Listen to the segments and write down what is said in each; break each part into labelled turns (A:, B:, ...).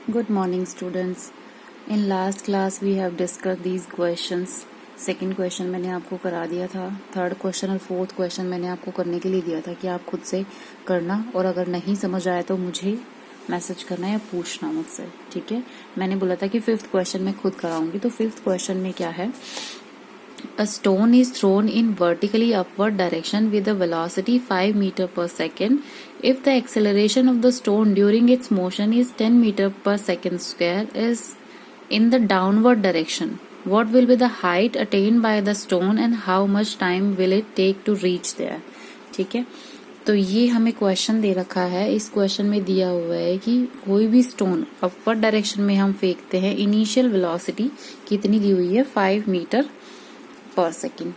A: Good morning, students. In last class we have discussed these questions. Second question मैंने आपको करा दिया था, थर्ड क्वेश्चन और फोर्थ क्वेश्चन मैंने आपको करने के लिए दिया था कि आप खुद से करना, और अगर नहीं समझ आया तो मुझे मैसेज करना या पूछना मुझसे, ठीक है। मैंने बोला था कि फिफ्थ क्वेश्चन मैं खुद कराऊंगी। तो फिफ्थ क्वेश्चन में क्या है, A stone is thrown in vertically upward direction with a velocity 5 meter per second. If the acceleration of the stone during its motion is 10 meter per second square is in the downward direction, what will be the height attained by the stone and how much time will it take to reach there? ठीक है, तो ये हमें question दे रखा है। इस question में दिया हुआ है कि कोई भी स्टोन अपवर्ड डायरेक्शन में हम फेंकते हैं, इनिशियल वेलोसिटी कितनी दी हुई है 5 मीटर पर सेकेंड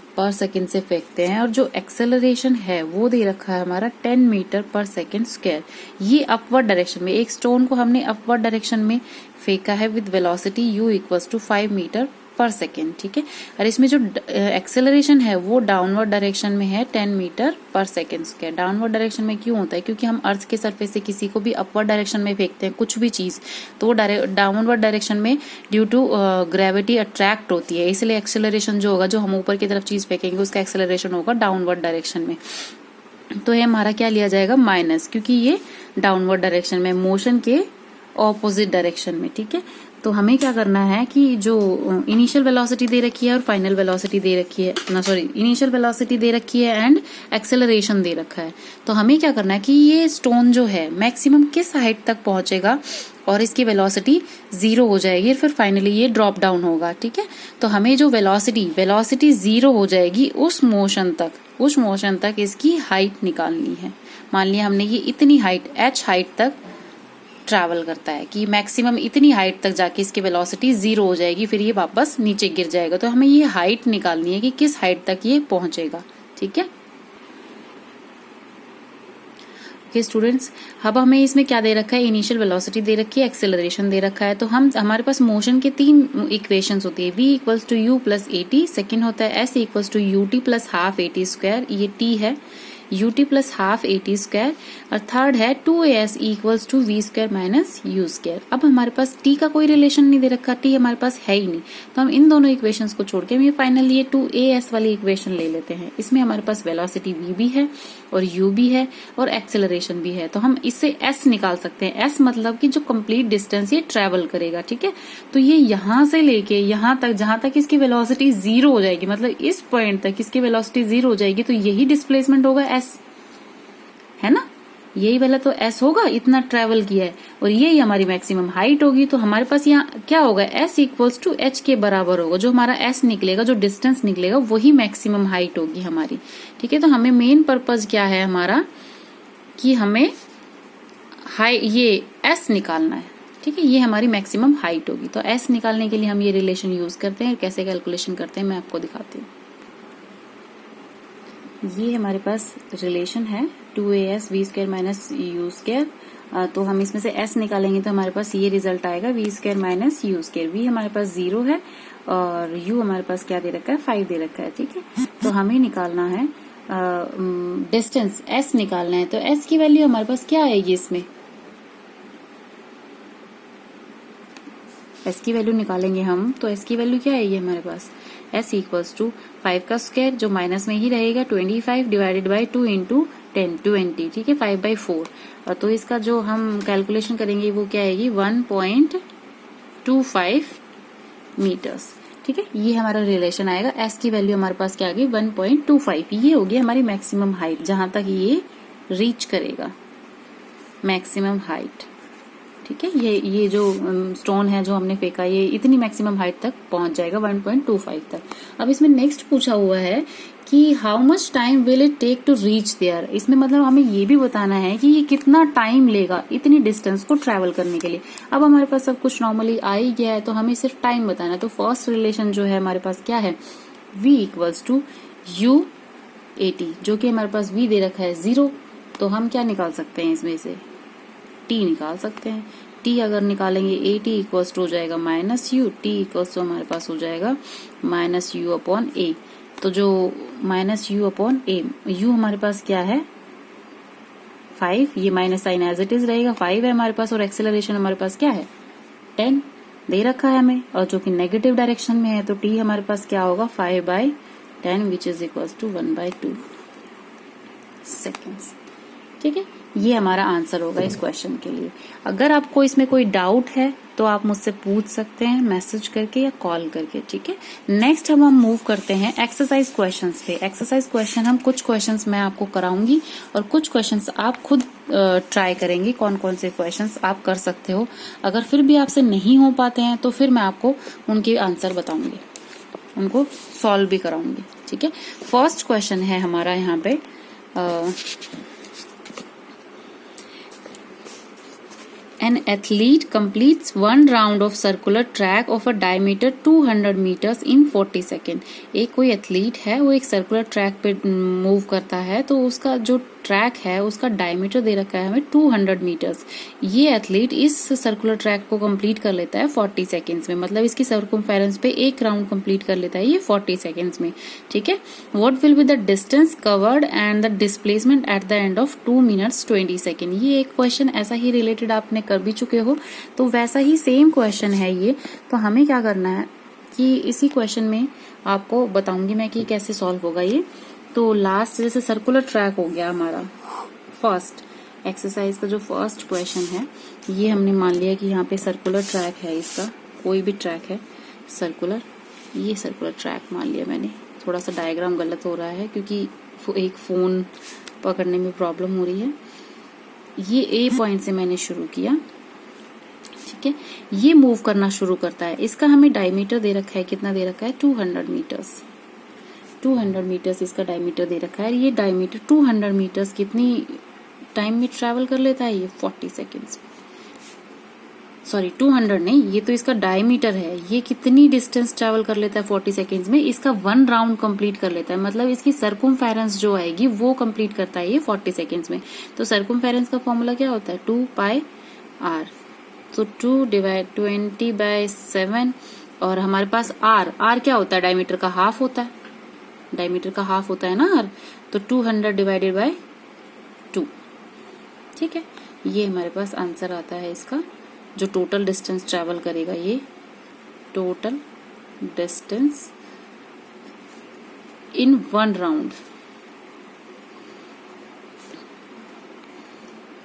A: से फेंकते हैं, और जो एक्सेलरेशन है वो दे रखा है हमारा 10 मीटर पर सेकेंड स्क्वायर। ये अपवर्ड डायरेक्शन में, एक स्टोन को हमने अपवर्ड डायरेक्शन में फेंका है with velocity u equals to 5 metre per second, ठीक है। और इसमें जो एक्सेलरेशन है वो डाउनवर्ड डायरेक्शन में है 10 metre per second square. Downward direction में क्यों होता है, क्योंकि हम अर्थ के सरफेस से किसी को भी अपवर्ड डायरेक्शन में फेंकते हैं कुछ भी चीज, तो वो डाउनवर्ड डायरेक्शन में ड्यू टू ग्रेविटी अट्रैक्ट होती है, इसलिए एक्सेलरेशन जो होगा, जो हम ऊपर की तरफ चीज फेंकेंगे उसका एक्सेलरेशन होगा डाउनवर्ड डायरेक्शन में। तो ये हमारा क्या लिया जाएगा, माइनस, क्योंकि ये डाउनवर्ड डायरेक्शन में, मोशन के ऑपोजिट डायरेक्शन में, ठीक है। तो हमें क्या करना है कि जो इनिशियल वेलोसिटी दे रखी है और फाइनल वेलोसिटी दे रखी है, इनिशियल वेलोसिटी दे रखी है एंड एक्सेलरेशन दे रखा है, तो हमें क्या करना है कि ये स्टोन जो है मैक्सिमम किस हाइट तक पहुंचेगा और इसकी वेलोसिटी 0 हो जाएगी, फिर फाइनली ये ड्रॉप डाउन होगा, ठीक है। तो हमें जो वेलोसिटी 0 हो जाएगी उस मोशन तक इसकी हाइट निकालनी है। मान लिया हमने ये इतनी हाइट h हाइट तक ट्रैवल करता है कि मैक्सिमम इतनी हाइट तक जाके इसकी वेलोसिटी 0 हो जाएगी, फिर ये वापस नीचे गिर जाएगा। तो हमें ये हाइट निकालनी है कि किस हाइट तक ये पहुंचेगा, ठीक है। ओके स्टूडेंट्स, अब हमें इसमें क्या दे रखा है, इनिशियल वेलोसिटी दे रखी है, एक्सेलरेशन दे रखा है। तो हमारे पास मोशन के 3 इक्वेशंस होती है, v equals to u plus a t, second होता है s equals to u t plus half a t square, ये t है, ut plus half a t square, और थर्ड है 2as equals to v square minus u square. अब हमारे पास t का कोई रिलेशन नहीं दे रखा, t हमारे पास है ही नहीं, तो हम इन दोनों इक्वेशंस को छोड़ के हम ये फाइनली ये 2as वाली इक्वेशन ले लेते हैं। इसमें हमारे पास वेलोसिटी v भी है और u भी है और एक्सेलरेशन भी है, तो हम इससे s निकाल सकते हैं। s मतलब कि जो कंप्लीट डिस्टेंस ये ट्रेवल करेगा, ठीक है। तो ये यहां से लेके यहां तक, जहां तक इसकी वेलोसिटी 0 हो जाएगी, मतलब इस पॉइंट तक इसकी वेलोसिटी 0 हो जाएगी, तो यही डिस्प्लेसमेंट होगा s, है ना। यही वाला तो s होगा, इतना ट्रेवल किया है, और यही हमारी मैक्सिमम हाइट होगी। तो हमारे पास यहाँ क्या होगा, s इक्वल्स टू h के बराबर होगा। जो हमारा s निकलेगा, जो डिस्टेंस निकलेगा, वही मैक्सिमम हाइट होगी हमारी, ठीक है। तो हमें मेन पर्पज क्या है हमारा, कि हमें ये s निकालना है, ठीक है। ये हमारी मैक्सिमम हाइट होगी। तो s निकालने के लिए हम ये रिलेशन यूज करते हैं। कैसे कैलकुलेशन करते हैं मैं आपको दिखाती हूँ। ये हमारे पास रिलेशन है 2as v square minus u square. तो हम इसमें से s निकालेंगे तो हमारे पास ये रिजल्ट आएगा v square minus u square. v हमारे पास 0 है और u हमारे पास क्या दे रखा है, 5 दे रखा है, ठीक है। तो हमें निकालना है डिस्टेंस s निकालना है। तो s की वैल्यू हमारे पास क्या आएगी, इसमें s की वैल्यू निकालेंगे हम, तो s की वैल्यू क्या आएगी हमारे पास, s इक्वल्स टू 5 का स्क्वायर, जो माइनस में ही रहेगा, 25 डिवाइडेड बाई 2 इंटू 10, 20, ठीक है, 5/4। और तो इसका जो हम कैलकुलेशन करेंगे वो क्या आएगी, 1.25 मीटर्स, ठीक है। ये हमारा रिलेशन आएगा। s की वैल्यू हमारे पास क्या आ गई, 1.25। ये होगी हमारी मैक्सिमम हाइट, जहां तक ये रीच करेगा, मैक्सिमम हाइट, ठीक है। ये जो स्टोन है जो हमने फेंका, ये इतनी मैक्सिमम हाइट तक पहुंच जाएगा, 1.25 तक। अब इसमें नेक्स्ट पूछा हुआ है कि how much time will it take to reach there. इसमें मतलब हमें ये भी बताना है कि ये कितना टाइम लेगा इतनी डिस्टेंस को ट्रैवल करने के लिए। अब हमारे पास सब कुछ नॉर्मली आ ही गया है, तो हमें सिर्फ टाइम बताना है। तो फर्स्ट रिलेशन जो है हमारे पास क्या है, v equals to u a t, जो कि हमारे पास v दे रखा है 0, तो हम क्या निकाल सकते हैं, इसमें से t निकाल सकते हैं। t अगर निकालेंगे, ए टी इक्वल्स टू हो जाएगा minus u, t equals to हमारे पास हो जाएगा माइनस यू अपॉन ए। तो जो minus u upon a, u हमारे पास क्या है 5, ये minus sign as it is रहेगा, 5 है हमारे पास, और एक्सेलरेशन हमारे पास क्या है 10 दे रखा है हमें, और जो कि नेगेटिव डायरेक्शन में है तो t हमारे पास क्या होगा 5/10 which is equal to 1/2 seconds. ठीक है, ये हमारा आंसर होगा इस क्वेश्चन के लिए। अगर आपको इसमें कोई डाउट है तो आप मुझसे पूछ सकते हैं मैसेज करके या कॉल करके। ठीक है, नेक्स्ट हम मूव करते हैं एक्सरसाइज क्वेश्चंस पे। एक्सरसाइज क्वेश्चन हम कुछ क्वेश्चंस मैं आपको कराऊंगी और कुछ क्वेश्चंस आप खुद ट्राई करेंगे कौन कौन से क्वेश्चंस आप कर सकते हो। अगर फिर भी आपसे नहीं हो पाते हैं तो फिर मैं आपको उनके आंसर बताऊंगी, उनको सॉल्व भी कराऊंगी। ठीक है, फर्स्ट क्वेश्चन है हमारा यहाँ पे An athlete completes one round of circular track of a diameter 200 meters in 40 seconds. एक कोई एथलीट है, वो एक सर्कुलर ट्रैक पे मूव करता है, तो उसका जो ट्रैक है उसका डायमीटर दे रखा है हमें 200 मीटर्स। ये एथलीट इस सर्कुलर ट्रैक को कंप्लीट कर लेता है 40 सेकेंड्स में, मतलब इसकी सर्कमफेरेंस पे एक राउंड कंप्लीट कर लेता है ये 40 सेकेंड्स में। ठीक है, what will be the distance covered and the displacement at the end of 2 minutes 20 second. ये एक क्वेश्चन ऐसा ही रिलेटेड आपने कर भी चुके हो, तो वैसा ही सेम क्वेश्चन है ये। तो हमें क्या करना है कि इसी क्वेश्चन में आपको बताऊंगी मैं कि कैसे सॉल्व होगा ये। तो लास्ट जैसे सर्कुलर ट्रैक हो गया हमारा, फर्स्ट एक्सरसाइज का जो फर्स्ट क्वेश्चन है, ये हमने मान लिया कि यहाँ पे सर्कुलर ट्रैक है, इसका कोई भी ट्रैक है सर्कुलर, ये सर्कुलर ट्रैक मान लिया मैंने। थोड़ा सा डायग्राम गलत हो रहा है क्योंकि एक फोन पकड़ने में प्रॉब्लम हो रही है। ये ए पॉइंट से मैंने शुरू किया। ठीक है, ये मूव करना शुरू करता है, इसका हमें डायमीटर दे रखा है, कितना दे रखा है 200 मीटर्स। 200 मीटर्स इसका डायमीटर दे रखा है। ये डायमीटर 200 मीटर्स कितनी टाइम में ट्रैवल कर लेता है, ये 40 सेकेंड्स। सॉरी 200 नहीं, ये तो इसका डायमीटर है। ये कितनी डिस्टेंस ट्रैवल कर लेता है 40 सेकेंड्स में, इसका 1 राउंड कंप्लीट कर लेता है, मतलब इसकी सर्कमफेरेंस जो आएगी वो कंप्लीट करता है ये 40 सेकेंड्स में। तो सर्कमफेरेंस का फॉर्मूला क्या होता है 2πr, तो 2 डिवाइड 20/7, और हमारे पास r क्या होता है, डायमीटर का हाफ होता है, डायमीटर का हाफ होता है ना r, तो 200 डिवाइडेड बाय 2। ठीक है, ये हमारे पास आंसर आता है इसका, जो टोटल डिस्टेंस ट्रैवल करेगा, ये टोटल डिस्टेंस इन 1 राउंड।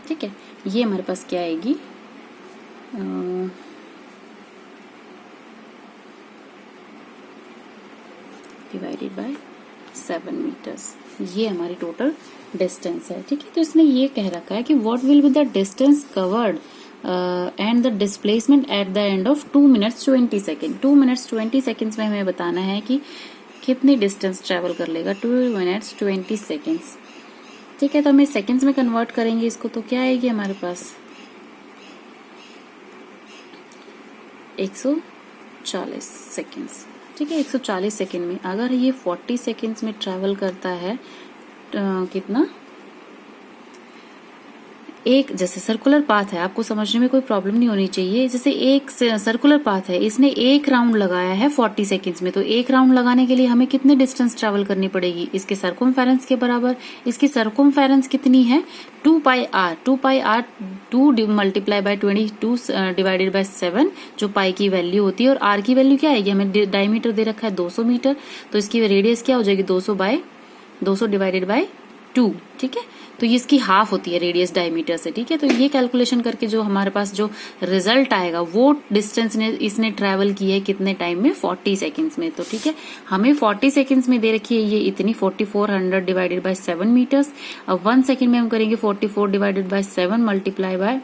A: ठीक है, ये हमारे पास क्या आएगी डिवाइडेड बाय 7 मीटर्स, ये हमारी टोटल डिस्टेंस है। ठीक है, तो इसने ये कह रखा है कि what will be the distance covered and the displacement at the end of 2 minutes 20 second. 2 minutes 20 seconds में हमें बताना है कि कितनी डिस्टेंस ट्रेवल कर लेगा 2 मिनट्स 20 सेकेंड्स। ठीक है, तो हमें सेकेंड्स में कन्वर्ट करेंगे इसको, तो क्या आएगी हमारे पास 140 सेकेंड्स। ठीक है, 140 सेकेंड में अगर ये 40 सेकेंड्स में ट्रैवल करता है कितना, एक जैसे सर्कुलर पाथ है, आपको समझने में कोई प्रॉब्लम नहीं होनी चाहिए। जैसे एक सर्कुलर पाथ है, इसने एक राउंड लगाया है 40 सेकेंड्स में, तो एक राउंड लगाने के लिए हमें कितनी डिस्टेंस ट्रैवल करनी पड़ेगी, इसके सर्कमफेरेंस के बराबर। इसकी सर्कमफेरेंस कितनी है 2πr, 2πr 2 multiply by 22 divided by 7, जो पाई की वैल्यू होती है, और आर की वैल्यू क्या आएगी, हमें डायमीटर दे रखा है 200 मीटर, तो इसकी रेडियस क्या हो जाएगी 200 डिवाइडेड बाय 2। ठीक है, तो ये इसकी हाफ होती है रेडियस डायमीटर से। ठीक है, तो ये कैलकुलेशन करके जो हमारे पास जो रिजल्ट आएगा वो डिस्टेंस इसने ट्रैवल की है कितने टाइम में 40 सेकेंड्स में। तो ठीक है, हमें 40 सेकेंड्स में दे रखी है ये इतनी 4400 डिवाइडेड बाय 7 मीटर्स। अब 1 सेकेंड में हम करेंगे 44 डिवाइडेड बाय 7 मल्टीप्लाई बाय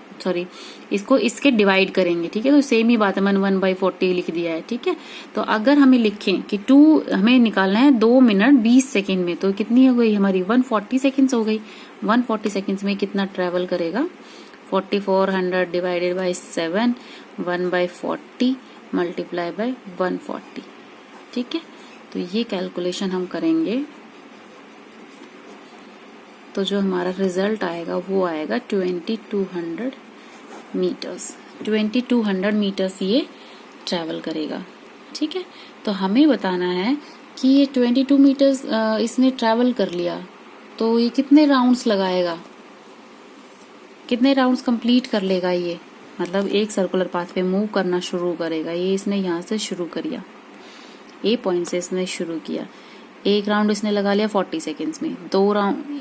A: इसको इसके डिवाइड करेंगे। ठीक है, तो सेम ही बात है, मैंने 1/40 लिख दिया है। ठीक है, तो अगर हमें लिखें कि 2 हमें निकालना है 2 मिनट 20 सेकेंड में, तो कितनी हो गई हमारी 140 सेकेंड्स हो गई। 140 सेकेंड्स में कितना ट्रेवल करेगा 4400 डिवाइडेड बाय 7 1/40 मल्टीप्लाई बाय 140। ठीक है, तो ये कैलकुलेशन हम करेंगे, तो जो हमारा रिजल्ट आएगा वो आएगा 2200 मीटर्स। 2200 मीटर्स ये ट्रैवल करेगा। ठीक है, तो हमें बताना है कि ये 22 मीटर्स इसने ट्रैवल कर लिया, तो ये कितने राउंड्स लगाएगा, कितने राउंड्स कंप्लीट कर लेगा ये। मतलब एक सर्कुलर पाथ पे मूव करना शुरू करेगा। ये इसने यहाँ से शुरू करिया, ए पॉइंट से इसने शुरू किया। एक राउंड इसने लगा लिया 40 सेकेंड्स में,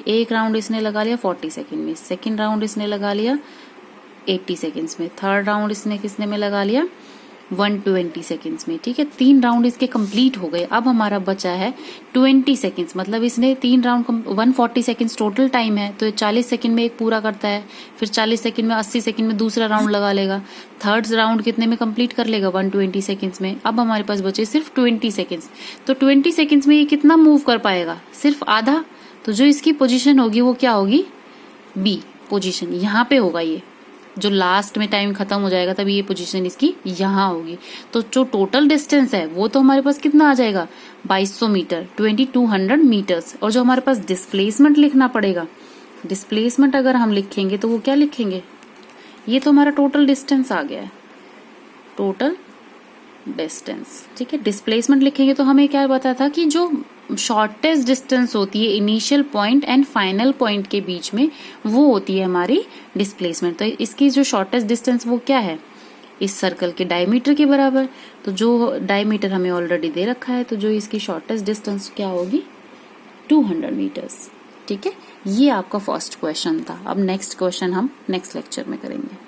A: एक राउंड इसने लगा लिया 40 सेकेंड में, सेकेंड राउंड इसने लगा लिया 80 सेकेंड्स में, थर्ड राउंड इसने किसने में लगा लिया 120 सेकेंड्स में। ठीक है, 3 राउंड इसके कंप्लीट हो गए। अब हमारा बचा है 20 सेकेंड्स, मतलब इसने 3 राउंड 140 सेकेंड्स टोटल टाइम है, तो 40 सेकेंड में एक पूरा करता है, फिर 40 सेकेंड में 80 सेकेंड में दूसरा राउंड लगा लेगा, थर्ड राउंड कितने में कंप्लीट कर लेगा 120 सेकेंड्स में। अब हमारे पास बचे सिर्फ 20 सेकेंड्स, तो 20 सेकेंड्स में ये कितना मूव कर पाएगा, सिर्फ आधा। तो जो इसकी पोजीशन होगी वो क्या होगी, बी पोजीशन, यहाँ पे होगा। ये जो लास्ट में टाइम खत्म हो जाएगा तभी ये पोजीशन इसकी यहाँ होगी। तो जो टोटल डिस्टेंस है वो तो हमारे पास कितना आ जाएगा 2200 मीटर, 2200 मीटर्स। और जो हमारे पास डिस्प्लेसमेंट लिखना पड़ेगा, डिस्प्लेसमेंट अगर हम लिखेंगे तो वो क्या लिखेंगे, ये तो हमारा टोटल डिस्टेंस आ गया है, टोटल डिस्टेंस। ठीक है, डिस्प्लेसमेंट लिखेंगे तो हमें क्या पता था कि जो शॉर्टेस्ट डिस्टेंस होती है initial point and final point के बीच में, वो होती है हमारी डिस्प्लेसमेंट। तो इसकी जो शॉर्टेस्ट डिस्टेंस वो क्या है, इस सर्कल के डायमीटर के बराबर। तो जो डायमीटर हमें ऑलरेडी दे रखा है, तो जो इसकी शॉर्टेस्ट डिस्टेंस क्या होगी 200 मीटर्स। ठीक है, ये आपका फर्स्ट क्वेश्चन था। अब नेक्स्ट क्वेश्चन हम नेक्स्ट लेक्चर में करेंगे।